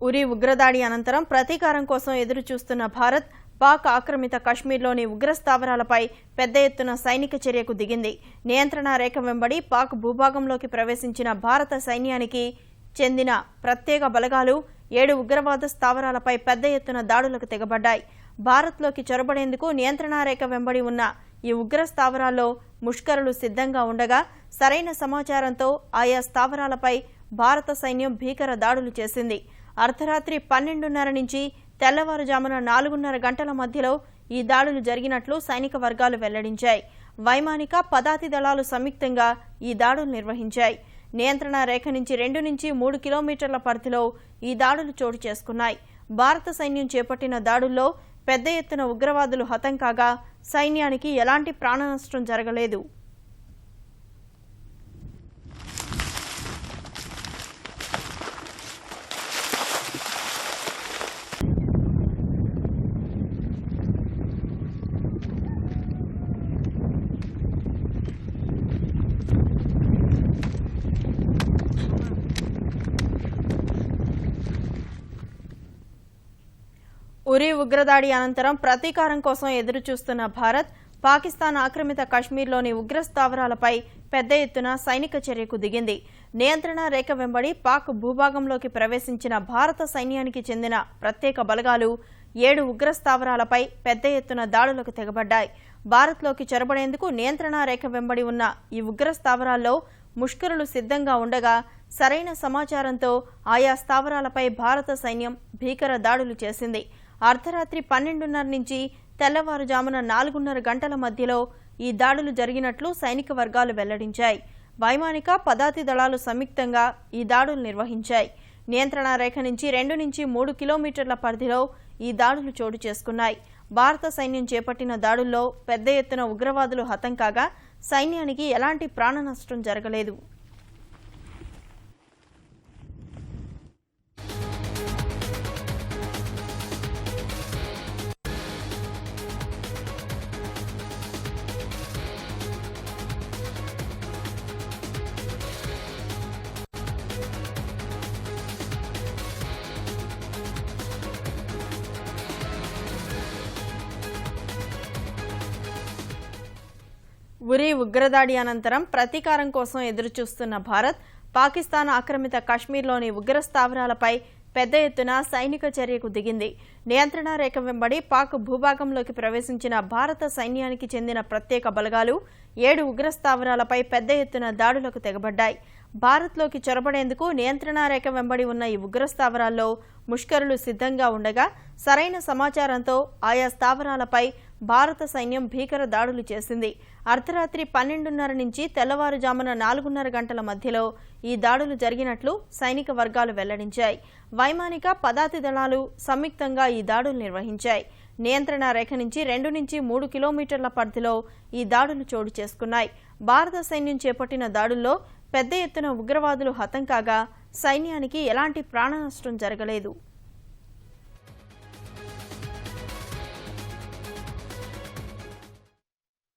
ఉరి ఉగ్రదాడి అనంతరం ప్రతీకారం కోసం ఎదురు చూస్తున్న భారత్ పాక్ ఆక్రమిత కశ్మీర్లోని ఉగ్ర స్థావరాలపై పెద్ద ఎత్తున సైనిక చర్యకు దిగింది. నియంత్రణ రేఖ వెంబడి పాక్ భూభాగంలోకి ప్రవేశించిన భారత సైన్యానికి చెందిన ప్రత్యేక బలగాలు 7 ఉగ్రవాద స్థావరాలపై పెద్ద ఎత్తున దాడులకు తెగబడ్డాయి. భారత్లోకి చొరబడేందుకు నియంత్రణ రేఖ వెంబడి ఉన్న ఈ ఉగ్ర స్థావరాల్లో ముష్కరులు సిద్ధంగా ఉండగా సరైన సమాచారంతో ఆయా స్థావరాలపై భారత సైన్యం భీకర దాడులు చేసింది. అర్ధరాత్రి 12:30 నుంచి తెల్లవారుజామున 4:30 గంటల మధ్యలో ఈ దాడులు జరిగినట్లు సైనిక వర్గాలు వెల్లడించాయి. వైమానిక పదాతి దళాలు సంయుక్తంగా ఈ దాడులు నిర్వహించాయి. నియంత్రణ రేఖ నుంచి 2 నుంచి 3 కిలోమీటర్ల పరిధిలో ఈ దాడులు చోటు చేసుకున్నాయి. భారత సైన్యం చేపట్టిన దాడుల్లో పెద్ద ఎత్తున ఉగ్రవాదులు హతం కాగా సైన్యానికి ఎలాంటి ప్రాణనష్టం జరగలేదు. ఉరి ఉగ్రదాడి అనంతరం ప్రతీకారం కోసం ఎదురుచూస్తున్న భారత్ పాకిస్తాన్ ఆక్రమిత కశ్మీర్లోని ఉగ్ర స్థావరాలపై పెద్ద ఎత్తున సైనిక చర్యకు దిగింది. నియంత్రణ రేఖ వెంబడి పాక్ భూభాగంలోకి ప్రవేశించిన భారత సైన్యానికి చెందిన ప్రత్యేక బలగాలు 7 ఉగ్ర స్థావరాలపై పెద్ద ఎత్తున దాడులకు తెగబడ్డాయి. భారత్లోకి చొరబడేందుకు నియంత్రణ రేఖ వెంబడి ఉన్న ఈ ఉగ్ర స్థావరాల్లో ముష్కరులు సిద్ధంగా ఉండగా సరైన సమాచారంతో ఆయా స్థావరాలపై భారత సైన్యం భీకర దాడులు చేసింది. అర్ధరాత్రి 12:30 నుంచి తెల్లవారుజామున 4:30 గంటల మధ్యలో ఈ దాడులు జరిగినట్లు సైనిక వర్గాలు వెల్లడించాయి. వైమానిక పదాతి దళాలు సంయుక్తంగా ఈ దాడులు నిర్వహించాయి. నియంత్రణ రేఖ నుంచి 2 నుంచి 3 కిలోమీటర్ల పరిధిలో ఈ దాడులు చోటు చేసుకున్నాయి. భారత సైన్యం చేపట్టిన దాడుల్లో పెద్ద ఎత్తున ఉగ్రవాదులు హతం కాగా సైన్యానికి ఎలాంటి ప్రాణ నష్టం జరగలేదు. ఉరి ఉగ్రదాడి అనంతరం ప్రతీకారం కోసం ఎదురుచూస్తున్న భారత్ పాకిస్తాన్ ఆక్రమిత కశ్మీర్లోని ఉగ్ర స్థావరాలపై పెద్ద ఎత్తున సైనిక చర్యకు దిగింది. నియంత్రణ రేఖ వెంబడి పాక్ భూభాగంలోకి ప్రవేశించిన భారత సైన్యానికి చెందిన ప్రత్యేక బలగాలు 7 ఉగ్ర స్థావరాలపై పెద్ద ఎత్తున దాడులకు తెగబడ్డాయి. భారత్లోకి చొరబడేందుకు నియంత్రణ రేఖ వెంబడి ఉన్న ఈ ఉగ్ర స్థావరాల్లో ముష్కరులు సిద్ధంగా ఉండగా సరైన సమాచారంతో ఆయా స్థావరాలపై భారత సైన్యం భీకర దాడులు చేసింది. అర్ధరాత్రి 12:30 నుంచి తెల్లవారుజామున 4:30 గంటల మధ్యలో ఈ దాడులు జరిగినట్లు సైనిక వర్గాలు వెల్లడించాయి. వైమానిక పదాతి దళాలు సంయుక్తంగా ఈ దాడులు నిర్వహించాయి. నియంత్రణ రేఖ నుంచి 2 నుంచి 3 కిలోమీటర్ల పరిధిలో ఈ దాడులు చోటు చేసుకున్నాయి. భారత సైన్యం చేపట్టిన దాడుల్లో పెద్ద ఎత్తున ఉగ్రవాదులు హతం కాగా సైన్యానికి ఎలాంటి ప్రాణ నష్టం జరగలేదు.